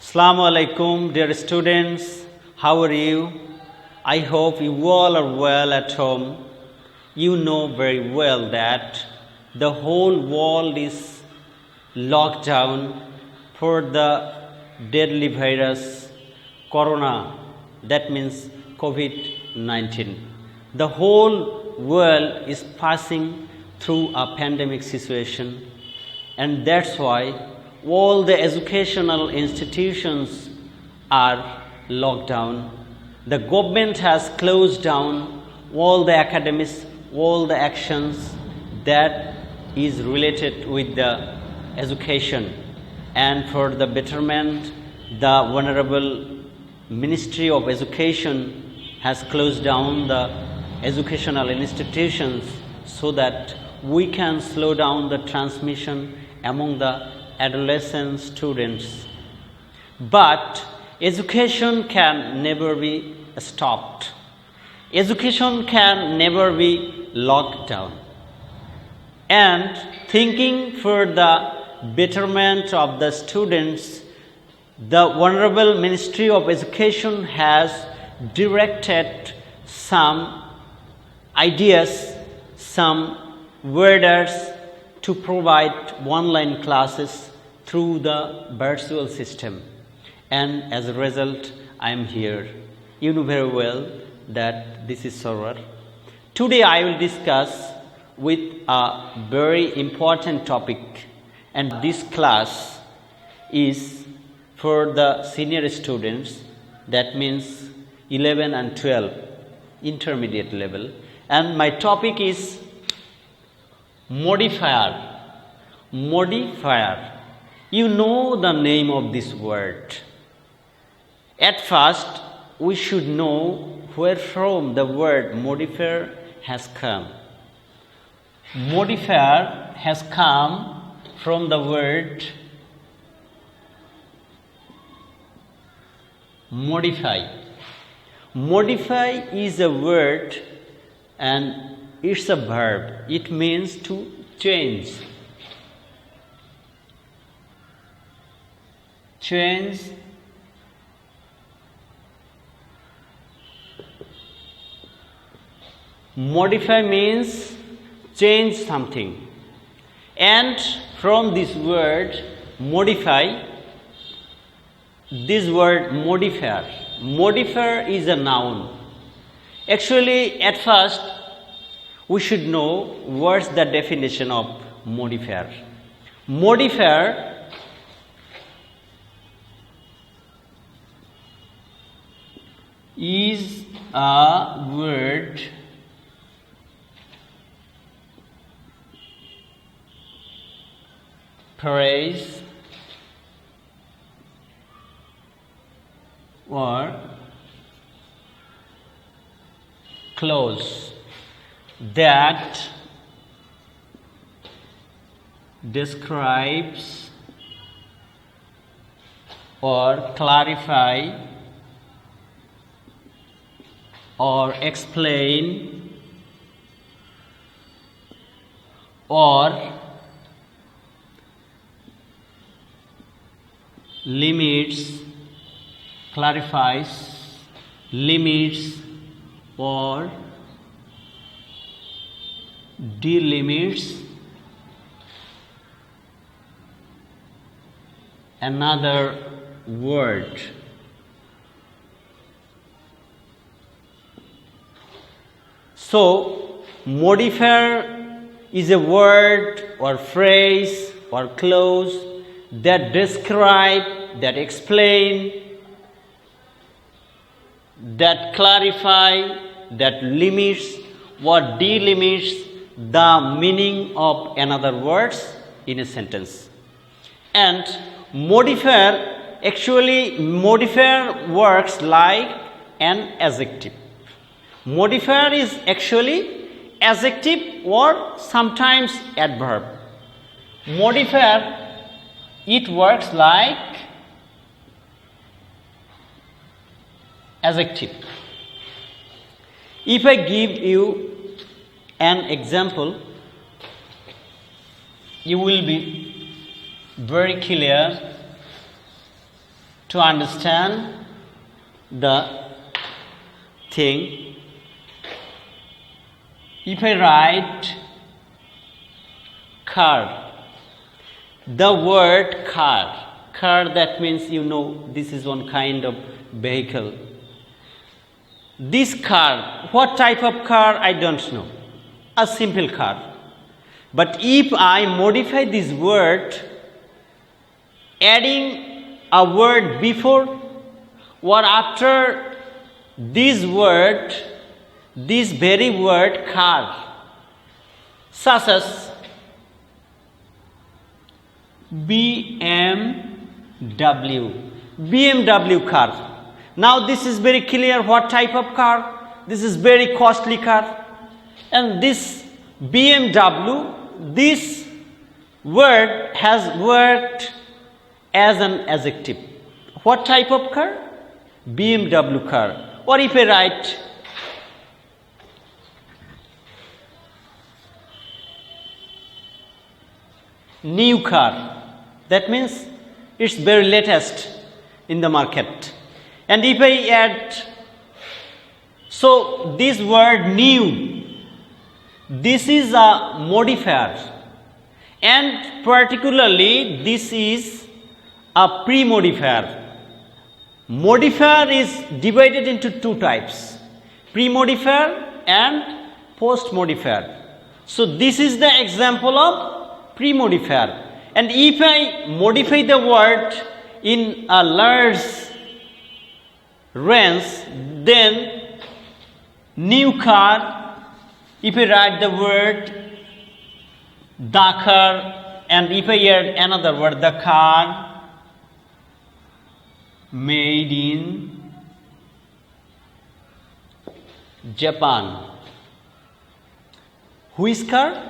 Assalamu alaikum, dear students. How are you? I hope you all are well at home. You know very well that the whole world is locked down for the deadly virus corona, that means COVID-19. The whole world is passing through a pandemic situation, and that's why all the educational institutions are locked down. The government has closed down all the academics, all the actions that is related with the education. And for the betterment, the Honorable Ministry of Education has closed down the educational institutions so that we can slow down the transmission among the adolescent students. But education can never be stopped. Education can never be locked down. And thinking for the betterment of the students, the Honorable Ministry of Education has directed some ideas, some worders to provide online classes through the virtual system. And as a result, I am here. You know very well that this is Sarwar. Today I will discuss with a very important topic, and this class is for the senior students, that means 11 and 12, intermediate level. And my topic is modifier. Modifier. You know the name of this word. At first, we should know where from the word modifier has come. Modifier has come from the word modify. Modify is a word and it's a verb. It means to change. Change. Modify means change something. And from this word modify, this word modifier. Modifier is a noun. Actually, at first, we should know what's the definition of modifier. Modifier is a word phrase or clause that describes or clarify or explain or limits, clarifies, limits or delimits another word. So, modifier is a word or phrase or clause that describe, that explain, that clarify, that limits or delimits the meaning of another words in a sentence. And modifier, actually modifier works like an adjective. Modifier is actually adjective or sometimes adverb. Modifier, it works like adjective. If I give you an example, you will be very clear to understand the thing. If I write car, the word car, that means this is one kind of vehicle. This car, what type of car I don't know, a simple car. But if I modify this word, adding a word before or after this word, this very word car, such as BMW car. Now this is very clear what type of car. This is very costly car. And this BMW, this word has worked as an adjective. What type of car? BMW car. Or if I write new car, that means it's very latest in the market. And if I add, so this word new, this is a modifier, and particularly this is a pre-modifier. Modifier is divided into two types, pre-modifier and post-modifier. So this is the example of pre-modifier. And if I modify the word in a large range, then new car, if I write the word the car, and if I add another word, the car made in Japan. Which car?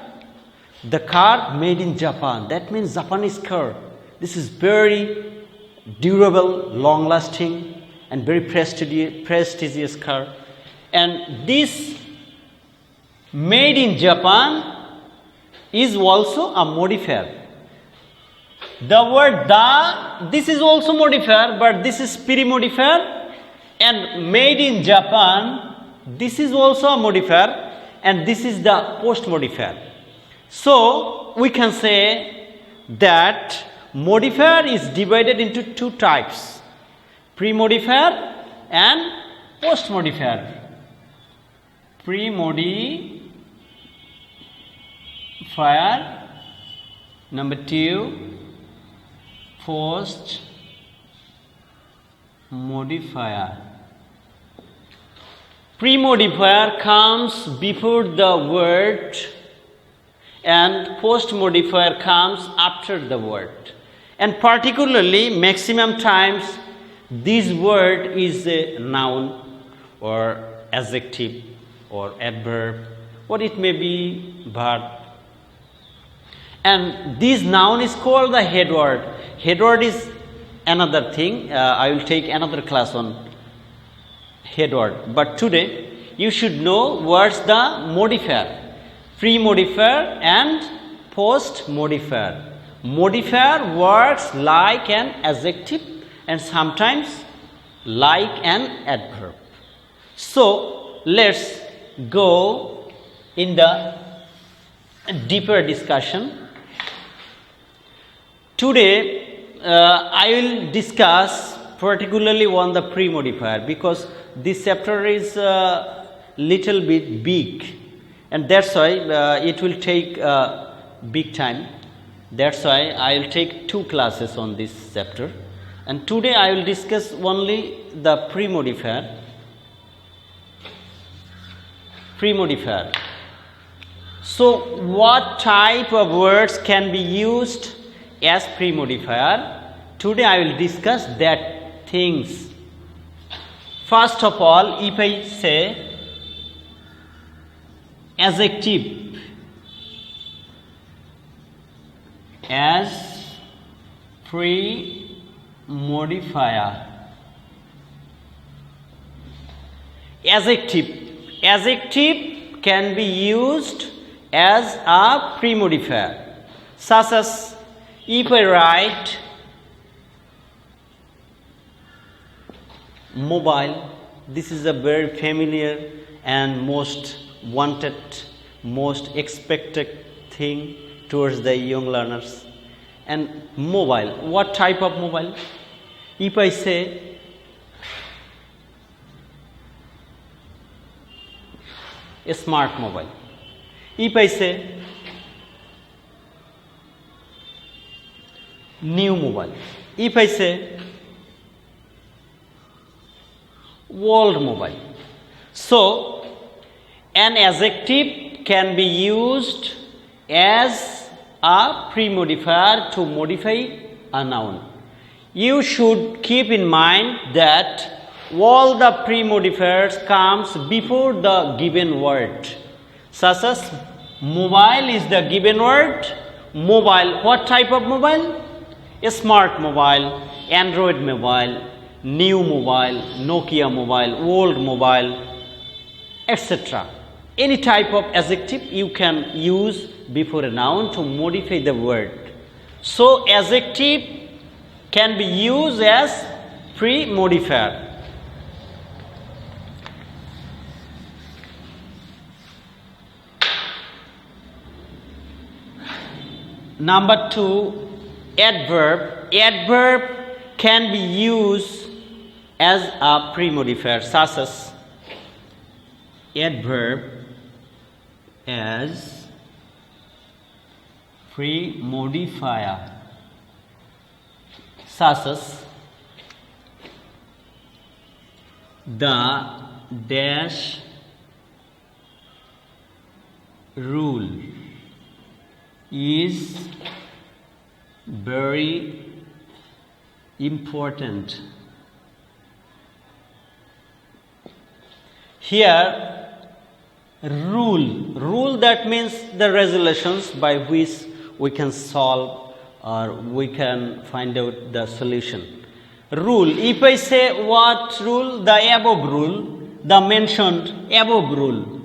The car made in Japan. That means Japanese car. This is very durable, long-lasting, and very prestigious car. And this made in Japan is also a modifier. The word the, this is also modifier, but this is pre-modifier. And made in Japan, this is also a modifier, and this is the post-modifier. So we can say that modifier is divided into two types, pre-modifier and post-modifier. Pre-modifier, number 2, post-modifier. Pre-modifier comes before the word and post-modifier comes after the word. And particularly, maximum times, this word is a noun or adjective or adverb, or it may be verb. And this noun is called the head word. Head word is another thing. I will take another class on head word. But today, you should know what's the modifier. Pre-modifier and post-modifier. Modifier works like an adjective and sometimes like an adverb. So let's go in the deeper discussion. Today I will discuss particularly on the pre-modifier because this chapter is little bit big. And that's why it will take big time. That's why I will take 2 classes on this chapter. And today I will discuss only the pre-modifier. Pre-modifier. So what type of words can be used as pre-modifier? Today I will discuss that things. First of all, if I say adjective as pre-modifier. Adjective can be used as a pre-modifier, such as if I write mobile. This is a very familiar and most wanted, most expected thing towards the young learners. And mobile, what type of mobile? If I say a smart mobile, if I say new mobile, if I say old mobile. So an adjective can be used as a pre-modifier to modify a noun. You should keep in mind that all the pre-modifiers comes before the given word, such as mobile is the given word. Mobile, what type of mobile? A smart mobile, Android mobile, new mobile, Nokia mobile, old mobile, etc. Any type of adjective you can use before a noun to modify the word. So adjective can be used as pre-modifier. Number 2, adverb. Adverb can be used as a pre-modifier, such as adverb as pre-modifier, such as the dash rule is very important. Here, rule that means the resolutions by which we can solve or we can find out the solution. Rule, if I say what rule? The above rule, the mentioned above rule.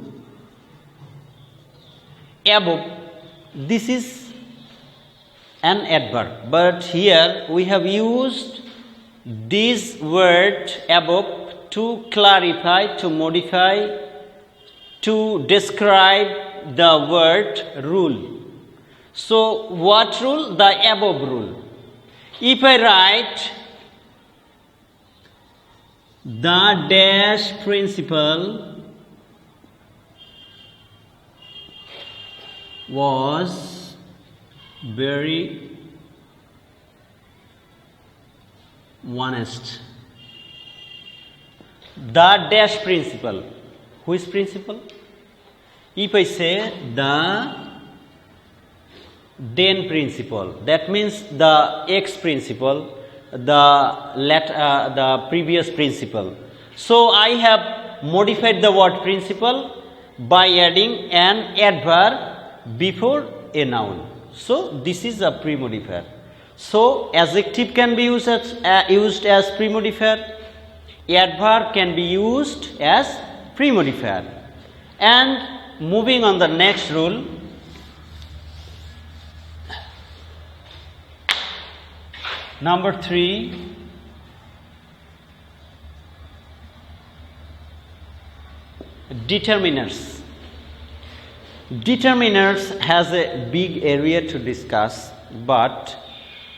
Above, this is an adverb, but here we have used this word above to clarify, to modify, to describe the word rule. So what rule? The above rule. If I write the dash principle was very honest. The dash principle. Which principle? If I say the then principle, that means the X principle, the previous principle. So I have modified the word principle by adding an adverb before a noun. So this is a pre-modifier. So adjective can be used as pre-modifier. Adverb can be used as pre-modifier. And moving on the next rule, number 3, determiners. Determiners has a big area to discuss, but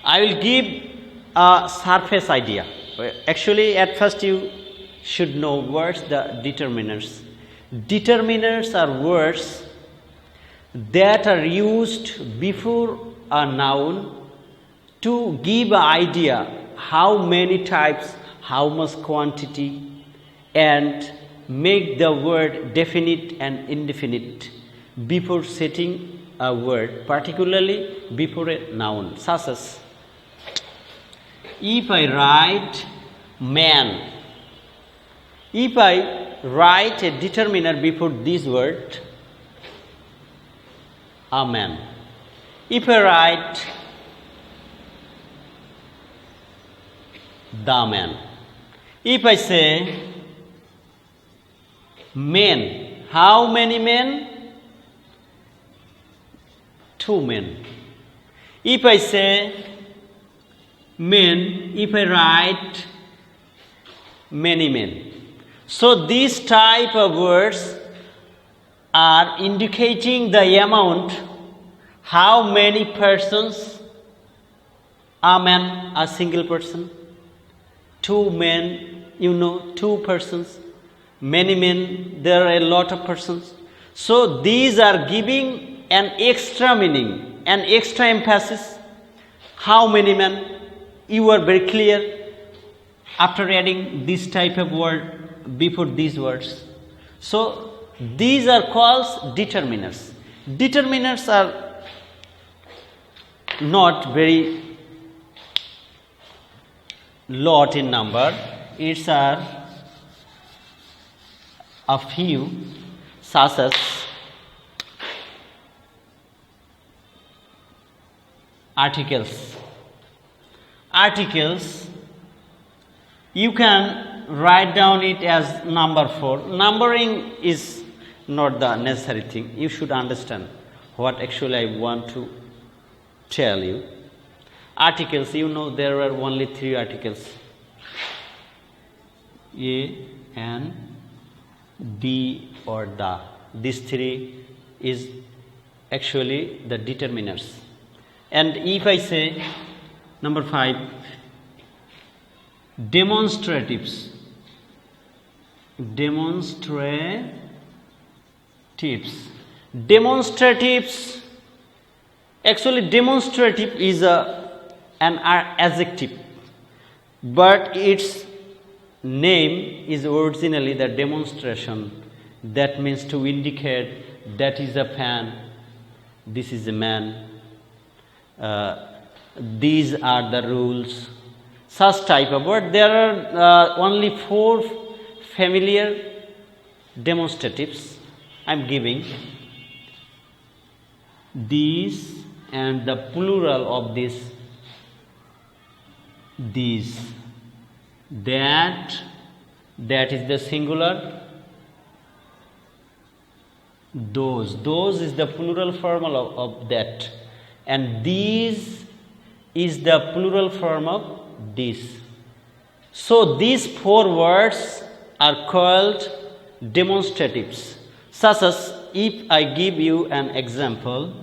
I will give a surface idea. Actually, at first you should know words the determiners. Determiners are words that are used before a noun to give an idea how many types, how much quantity, and make the word definite and indefinite before setting a word, particularly before a noun, such as if I write man, if I write a determiner before this word, a man. If I write the man, if I say men, how many men? 2 men. If I say men, if I write many men. So these type of words are indicating the amount, how many persons. A man, a single person. Two men, two persons. Many men, there are a lot of persons. So these are giving an extra meaning, an extra emphasis. How many men? You are very clear after adding this type of word before these words. So these are called determiners. Determiners are not very lot in number. It's a few, such as articles. Articles, you can write down it as number 4. Numbering is not the necessary thing. You should understand what actually I want to tell you. Articles, there are only 3 articles. A, N, D or the. These 3 is actually the determiners. And if I say number 5, demonstratives. Demonstratives. Actually, demonstrative is an adjective, but its name is originally the demonstration. That means to indicate that is a fan, this is a man, these are the rules, such type of word. There are only 4 familiar demonstratives I am giving. These and the plural of this, these, that is the singular, those is the plural form of that, and these is the plural form of this. So these 4 words are called demonstratives. Such as, if I give you an example,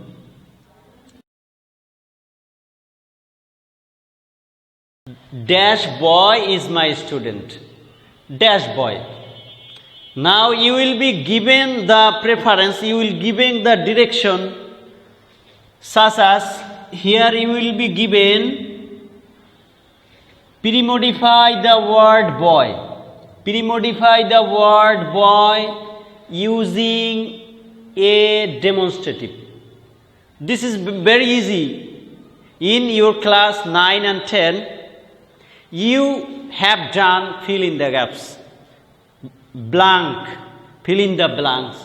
dash boy is my student. Dash boy. Now you will be given the preference, you will given the direction, such as here you will be given pre-modify the word boy. Pre-modify the word boy using a demonstrative. This is very easy. In your class 9 and 10, you have done fill in the gaps, blank, fill in the blanks.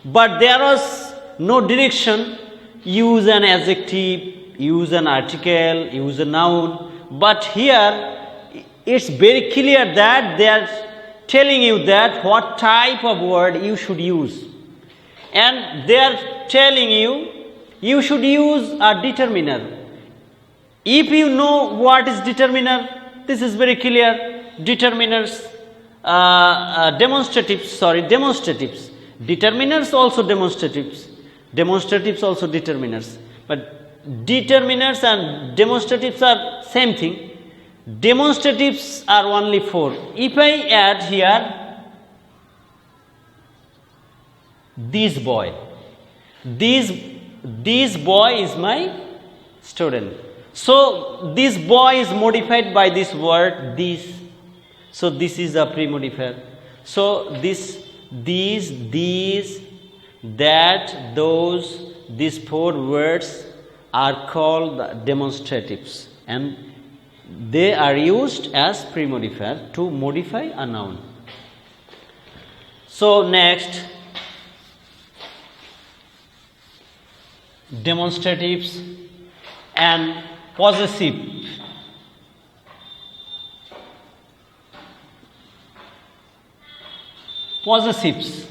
But there was no direction. Use an adjective, use an article, use a noun. But here it's very clear that they are telling you that what type of word you should use. And they are telling you should use a determiner. If you know what is determiner, this is very clear. Determiners, demonstratives. Determiners also demonstratives. Demonstratives also determiners. But determiners and demonstratives are same thing. Demonstratives are only 4. If I add here this boy, this boy is my student. So this boy is modified by this word this. So this is a pre-modifier. So this, these, that, those, these 4 words are called demonstratives, and they are used as pre-modifier to modify a noun. So next, demonstratives and possessive. Possessives.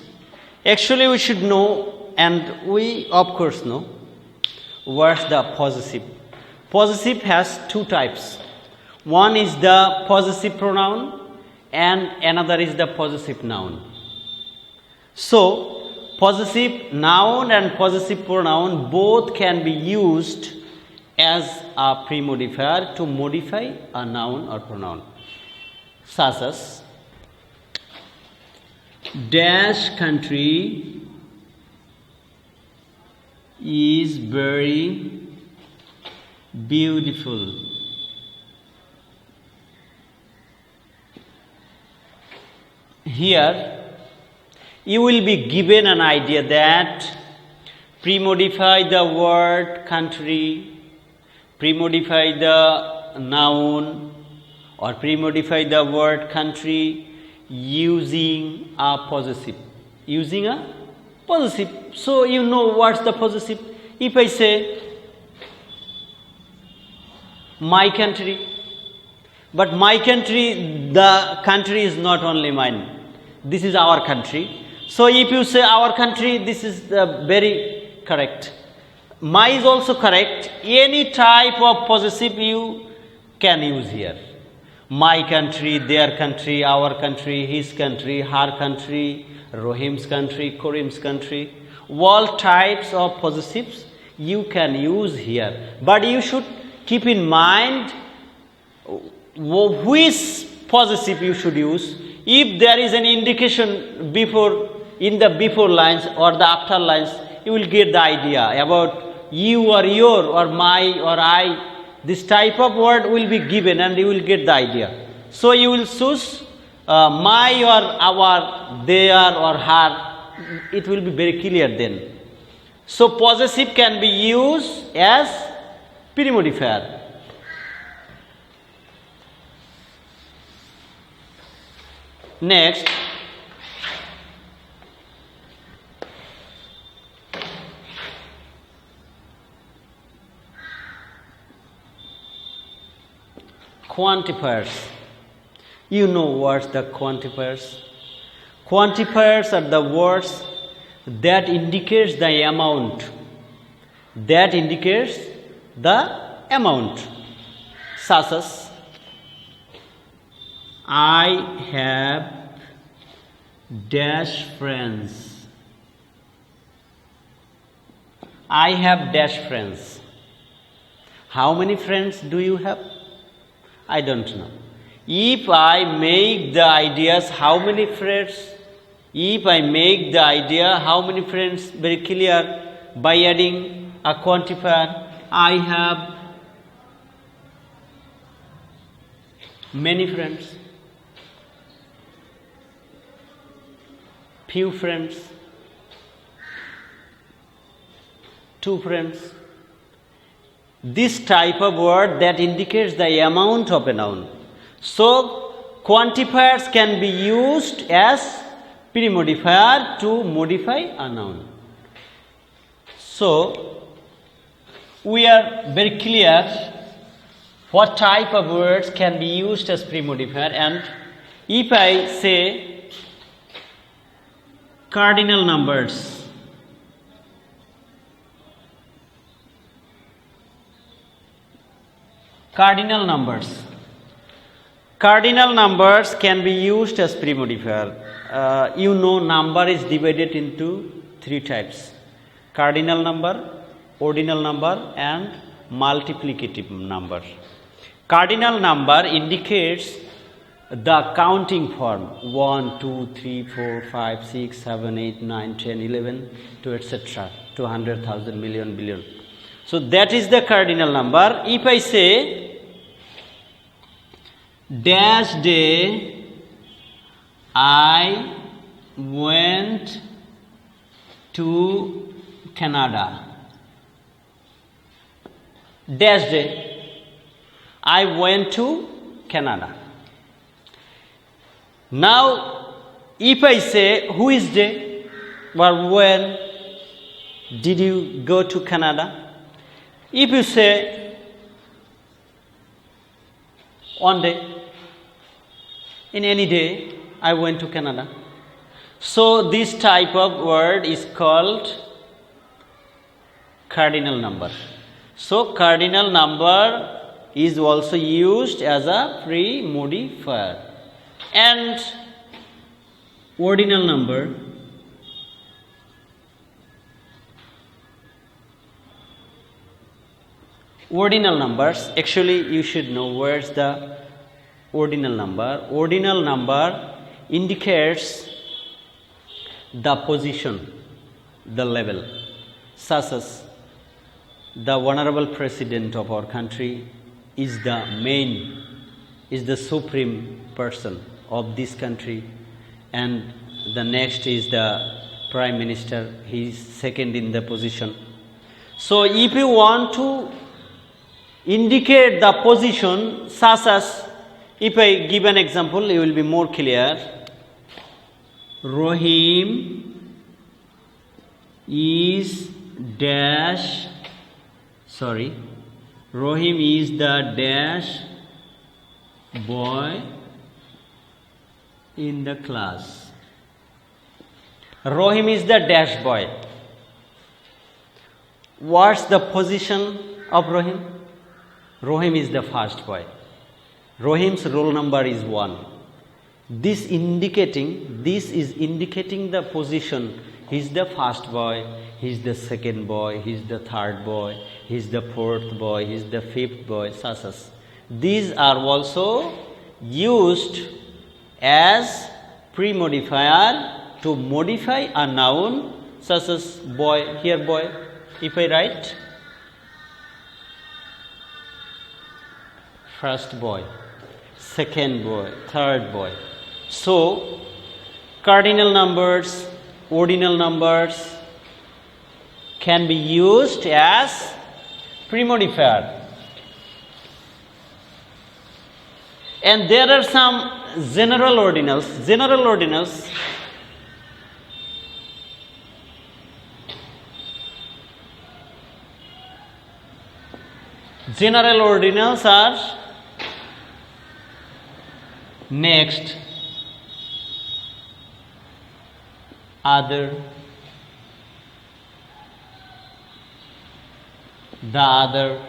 Actually, we should know, and we of course know, what's the possessive. Possessive has 2 types. One is the possessive pronoun, and another is the possessive noun. So, possessive noun and possessive pronoun both can be used as a pre-modifier to modify a noun or pronoun, such as dash country is very beautiful. Here you will be given an idea that pre-modify the word country, pre-modify the noun or pre-modify the word country using a possessive. So you know what's the possessive. If I say my country, but my country, the country is not only mine. This is our country. So if you say our country, this is very correct. My is also correct. Any type of possessive you can use here. My country, their country, our country, his country, her country, Rohim's country, Korim's country. All types of possessives you can use here. But you should keep in mind which possessive you should use. If there is an indication in the before lines or the after lines, you will get the idea about you or your or my or I. This type of word will be given and you will get the idea. So you will choose my or our, their or her. It will be very clear then. So possessive can be used as pre-modifier. Next, quantifiers. You know what's the quantifiers? Quantifiers are the words that indicates the amount. Such as I have dash friends. I have dash friends. How many friends do you have? I don't know. If I make the ideas how many friends, very clear by adding a quantifier, I have many friends, few friends, two friends. This type of word that indicates the amount of a noun. So, quantifiers can be used as pre-modifier to modify a noun. So, we are very clear what type of words can be used as pre-modifier, and if I say cardinal numbers, Cardinal numbers can be used as pre-modifier. You know number is divided into three types: cardinal number, ordinal number and multiplicative number. Cardinal number indicates the counting form 1, 2, 3, 4, 5, 6, 7, 8, 9, 10, 11 to etc. 200,000, million, billion. So that is the cardinal number. If I say dash day I went to Canada. Dash day I went to Canada. Now if I say who is day or when did you go to Canada? If you say one day, in any day, I went to Canada. So this type of word is called cardinal number. So cardinal number is also used as a pre-modifier. And ordinal number, ordinal numbers, actually you should know where's the ordinal number. Ordinal number indicates the position, the level, such as the honorable president of our country is the main, is the supreme person of this country, and the next is the prime minister, he is second in the position. So if you want to indicate the position, such as, if I give an example, it will be more clear. Rohim is dash, Rohim is the dash boy in the class. Rohim is the dash boy. What's the position of Rohim? Rohim is the first boy. Rohim's roll number is 1. This is indicating the position. He's the first boy, he's the second boy, he's the third boy, he's the fourth boy, he's the fifth boy, such as. These are also used as pre-modifier to modify a noun such as boy. Here boy, if I write first boy, second boy, third boy. So cardinal numbers, ordinal numbers can be used as pre-modifier. And there are some general ordinals. General ordinals are next, other, the other,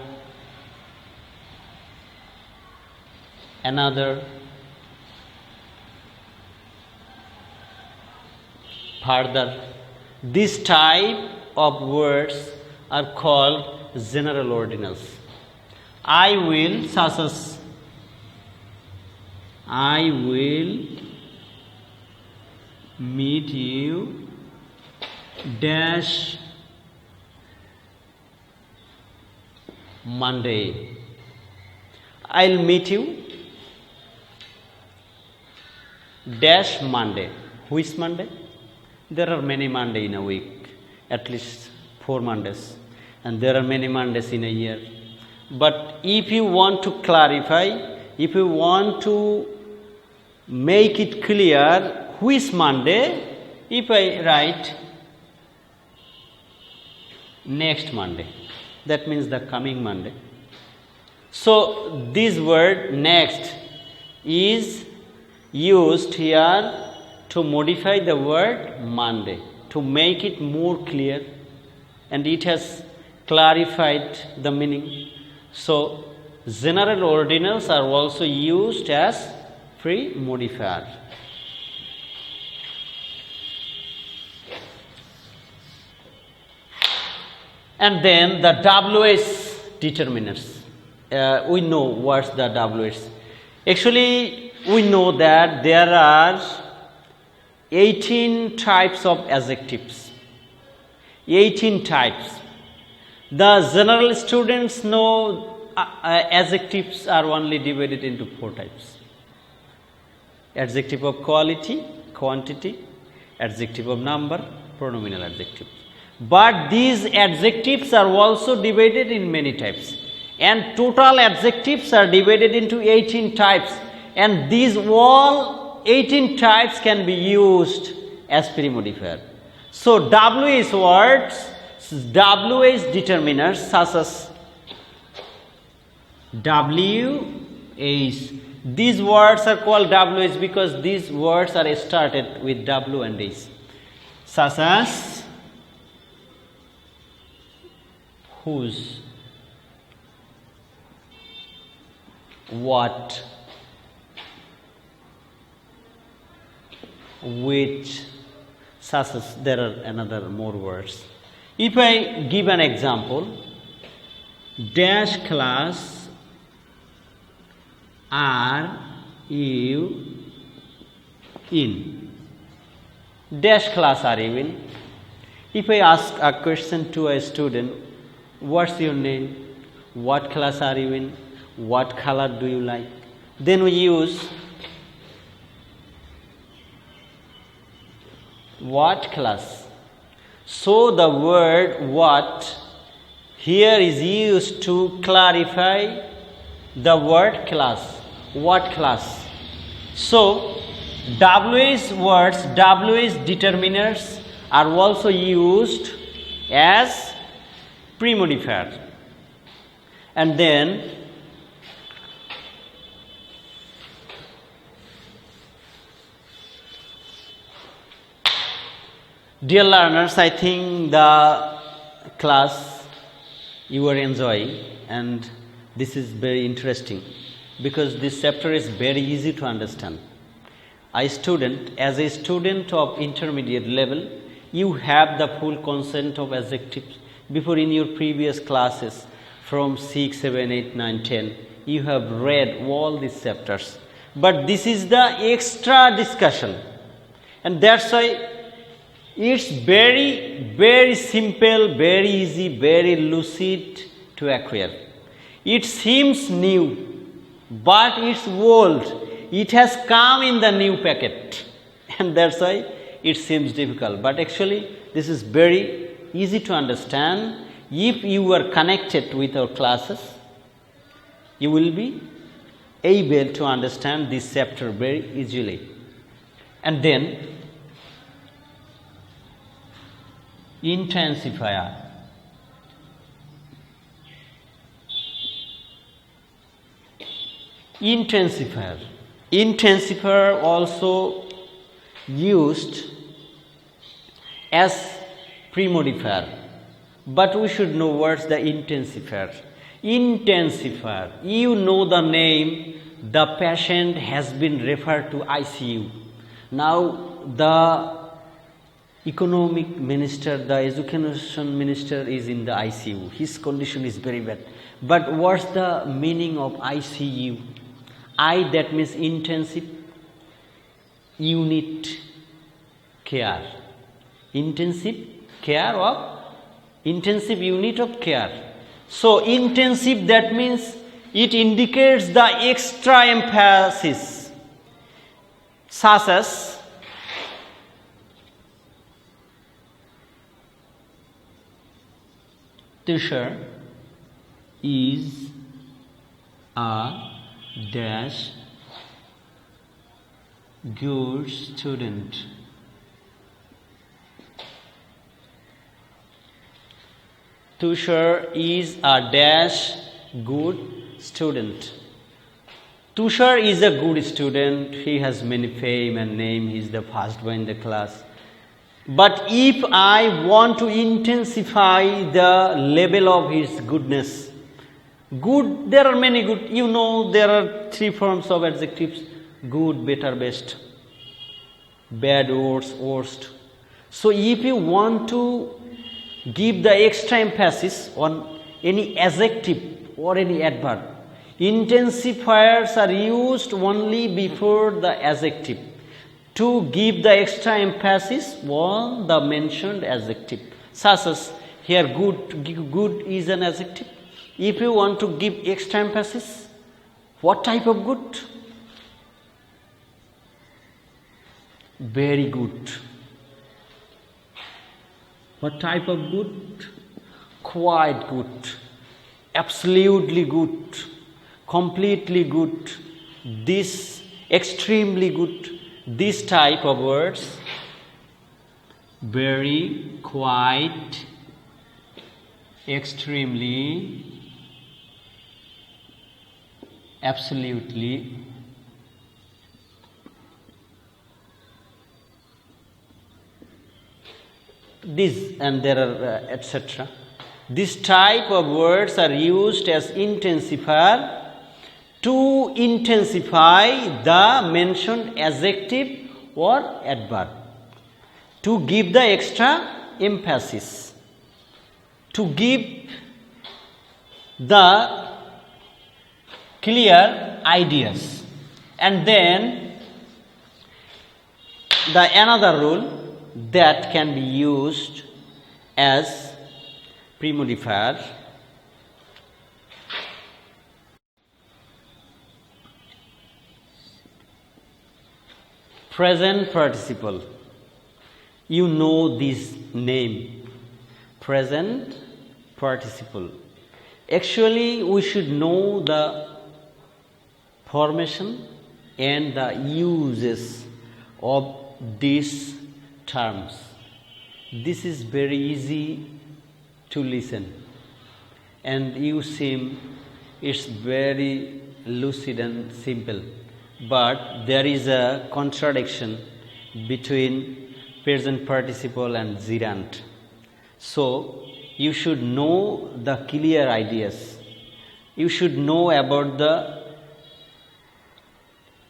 another, further. This type of words are called general ordinals. I will, such as I will meet you dash Monday. I'll meet you dash Monday. Which Monday? There are many Mondays in a week, at least 4 Mondays, and there are many Mondays in a year. But if you want to clarify, if you want to make it clear which Monday, if I write next Monday, that means the coming Monday. So this word next is used here to modify the word Monday, to make it more clear, and it has clarified the meaning. So general ordinals are also used as pre-modifier. And then the WS determiners. We know what's the WS. Actually, we know that there are 18 types of adjectives. 18 types. The general students know adjectives are only divided into 4 types. Adjective of quality, quantity, adjective of number, pronominal adjective. But these adjectives are also divided in many types, and total adjectives are divided into 18 types, and these all 18 types can be used as pre-modifier. So WS words, WS determiners such as WS. These words are called WS because these words are started with W and S, such as whose, what, which such as there are another more words. If I give an example, dash class are you in? Dash class are you in? If I ask a question to a student, what's your name? What class are you in? What color do you like? Then we use what class. So the word what here is used to clarify the word class. What class? So WH words, WH determiners are also used as pre-modifier. And then dear learners, I think the class you were enjoying, and this is very interesting because this chapter is very easy to understand. As a student of intermediate level, you have the full consent of adjectives. Before in your previous classes from 6, 7, 8, 9, 10, you have read all these chapters. But this is the extra discussion, and that's why it's very, very simple, very easy, very lucid to acquire. It seems new, but it's old. It has come in the new packet, and that's why it seems difficult. But actually, this is very easy to understand. If you are connected with our classes, you will be able to understand this chapter very easily. And then intensifier. Intensifier also used as pre-modifier, but we should know what's the intensifier. Intensifier, you know the name, the patient has been referred to ICU. Now the economic minister, the education minister is in the ICU. His condition is very bad. But what's the meaning of ICU? I, that means intensive unit care. Intensive unit of care. So intensive, that means it indicates the extra emphasis, such as teacher is a dash good student. Tushar is a dash good student. Tushar is a good student. He has many fame and name. He is the first one in the class. But if I want to intensify the level of his goodness, good, there are many good. You know, there are three forms of adjectives: good, better, best, bad, worst. So if you want to give the extra emphasis on any adjective or any adverb, intensifiers are used only before the adjective to give the extra emphasis on the mentioned adjective. Such as here, good is an adjective. If you want to give extra emphasis, what type of good? Very good. What type of good? Quite good, absolutely good, completely good, this extremely good. This type of words, very, quite, extremely, absolutely, this, and there are etc. This type of words are used as intensifier to intensify the mentioned adjective or adverb to give the extra emphasis, to give the clear ideas. And then the another rule that can be used as pre-modifier, present participle. You know this name, present participle. Actually, we should know the formation and the uses of these terms. This is very easy to listen, and you seem it's very lucid and simple, but there is a contradiction between present participle and gerund. So you should know the clear ideas. You should know about the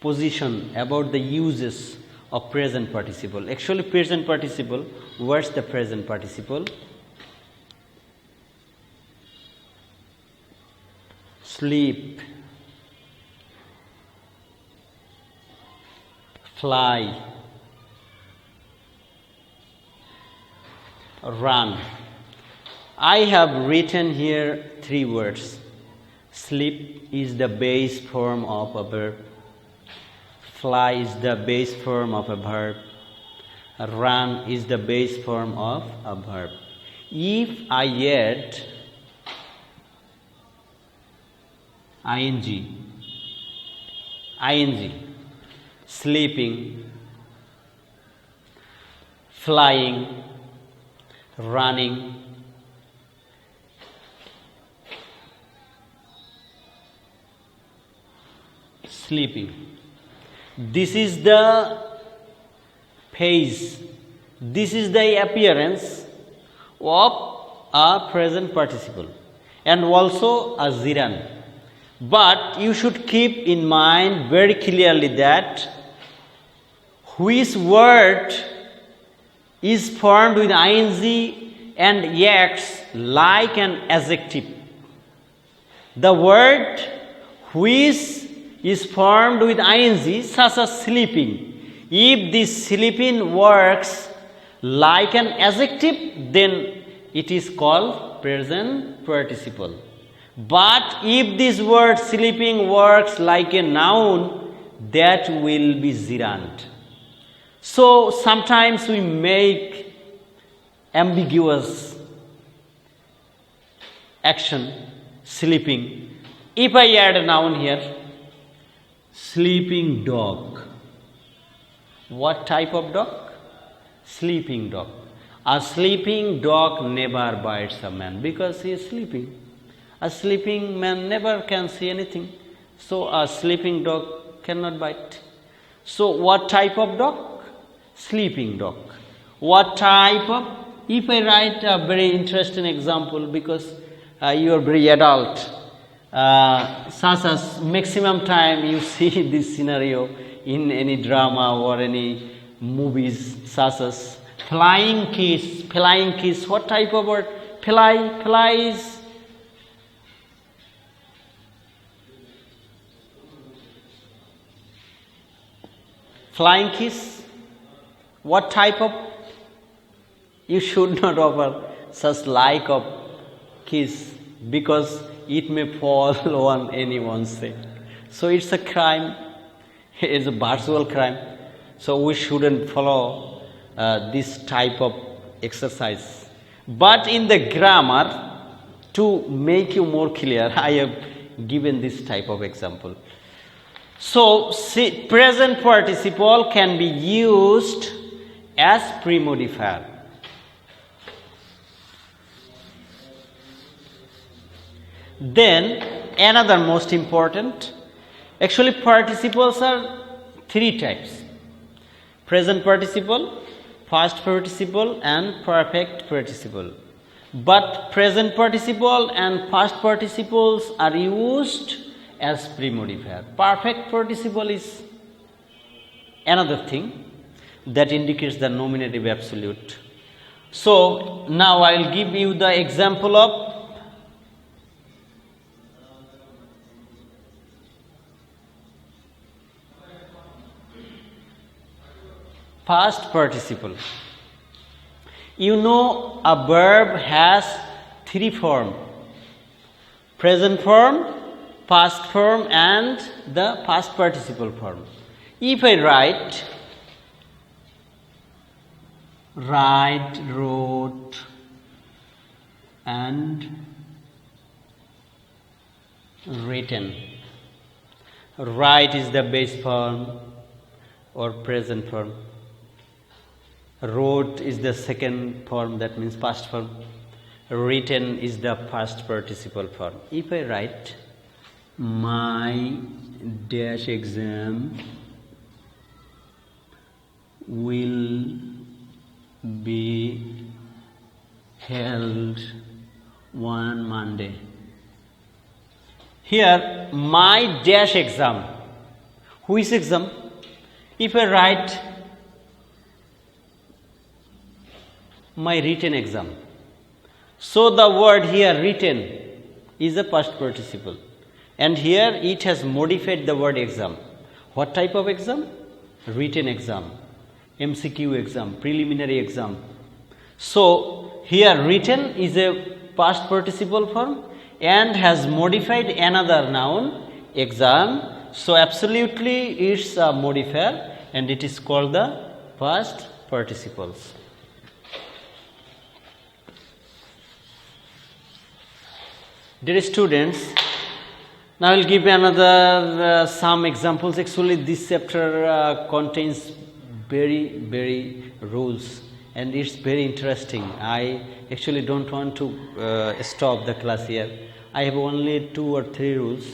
position, about the uses of present participle. Actually, present participle, what's the present participle? Sleep, fly, run. I have written here 3 words. Sleep is the base form of a verb. Fly is the base form of a verb. Run is the base form of a verb. If I add ing, sleeping, flying, running, sleeping. This is the phase, this is the appearance of a present participle and also a gerund. But you should keep in mind very clearly that which word is formed with ing and acts like an adjective. The word which is formed with ing, such as sleeping. If this sleeping works like an adjective, then it is called present participle. But if this word sleeping works like a noun, that will be gerund. So sometimes we make ambiguous action, sleeping. If I add a noun here, sleeping dog. What type of dog? Sleeping dog. A sleeping dog never bites a man because he is sleeping. A sleeping man never can see anything. So a sleeping dog cannot bite. So what type of dog? Sleeping dog. What type of? If I write a very interesting example, because you are very adult, such as maximum time you see this scenario in any drama or any movies, such as flying kiss. Flying kiss, what type of word? Flies. Flying kiss, what type of? You should not offer such like of kiss because it may fall on anyone's head. So it's a crime, it's a virtual crime. So we shouldn't follow this type of exercise. But in the grammar, to make you more clear, I have given this type of example. So, present participle can be used as pre-modifier. Then, another most important, actually participles are 3 types. Present participle, past participle and perfect participle. But present participle and past participles are used as pre-modifier. Perfect participle is another thing. that indicates the nominative absolute. So now I will give you the example of past participle. You know a verb has three forms: present form, past form, and the past participle form. If I write, wrote, and written. Write is the base form or present form. Wrote is the second form, that means past form. Written is the past participle form. If I write, my dash exam will be held one Monday. Here, my dash exam. Who is exam? If I write my written exam, so the word here written is a past participle, and here it has modified the word exam. What type of exam? Written exam, MCQ exam, preliminary exam. So here written is a past participle form and has modified another noun, exam. So absolutely it's a modifier and it is called the past participles. Dear students, now I will give another some examples. Actually, this chapter contains very rules, and it's very interesting. I actually don't want to stop the class here. I have only 2 or 3 rules.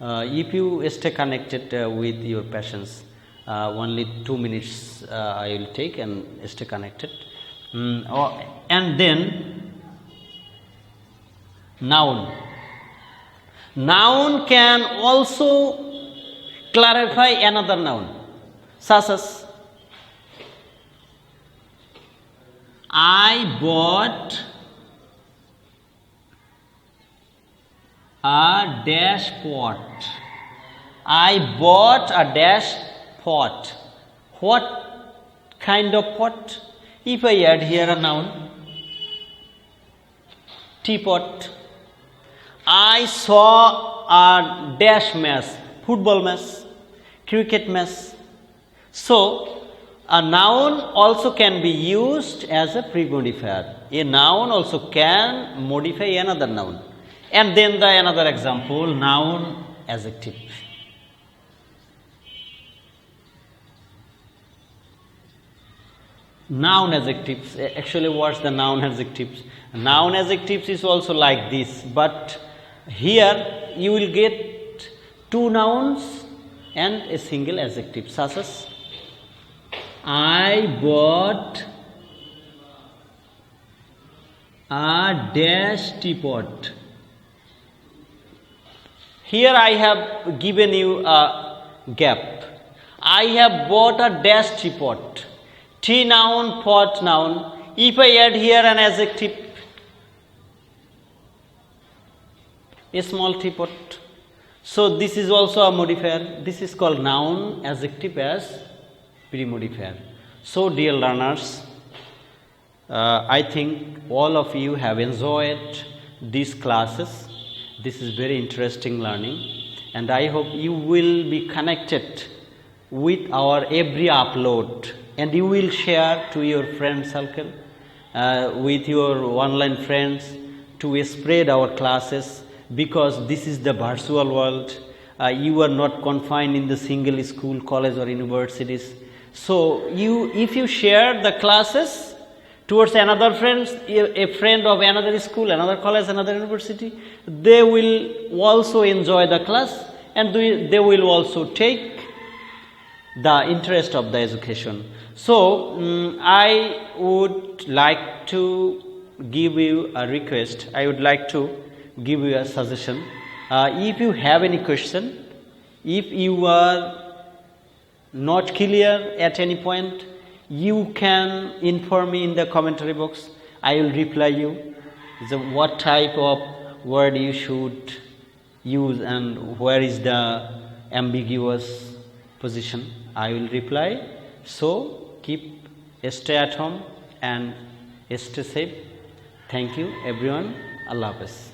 If you stay connected with your patients, only 2 minutes I will take and stay connected. And then noun. Noun can also clarify another noun, such as I bought a dash pot. I bought a dash pot. What kind of pot? If I add here a noun, teapot. I saw a dash match, football match, cricket match. So, a noun also can be used as a pre-modifier. A noun also can modify another noun. And then the another example, noun adjective. Noun adjectives. Actually, what's the noun adjectives? Noun adjectives is also like this, but here you will get 2 nouns and a single adjective, such as I bought a dash teapot. Here I have given you a gap. I have bought a dash teapot. Tea noun, pot noun. If I add here an adjective, a small teapot. So this is also a modifier. This is called noun adjective as pre-modifier. So dear learners, I think all of you have enjoyed these classes. This is very interesting learning, and I hope you will be connected with our every upload, and you will share to your friend circle, with your online friends, to spread our classes, because this is the virtual world. You are not confined in the single school, college or universities. So if you share the classes towards another friend, a friend of another school, another college, another university, they will also enjoy the class, and they will also take the interest of the education. So I would like to give you a request. I would like to give you a suggestion. If you have any question, if you are not clear at any point, you can inform me in the commentary box. I will reply you. So what type of word you should use and where is the ambiguous position. I will reply. So stay at home and stay safe. Thank you everyone. Allah Hafiz.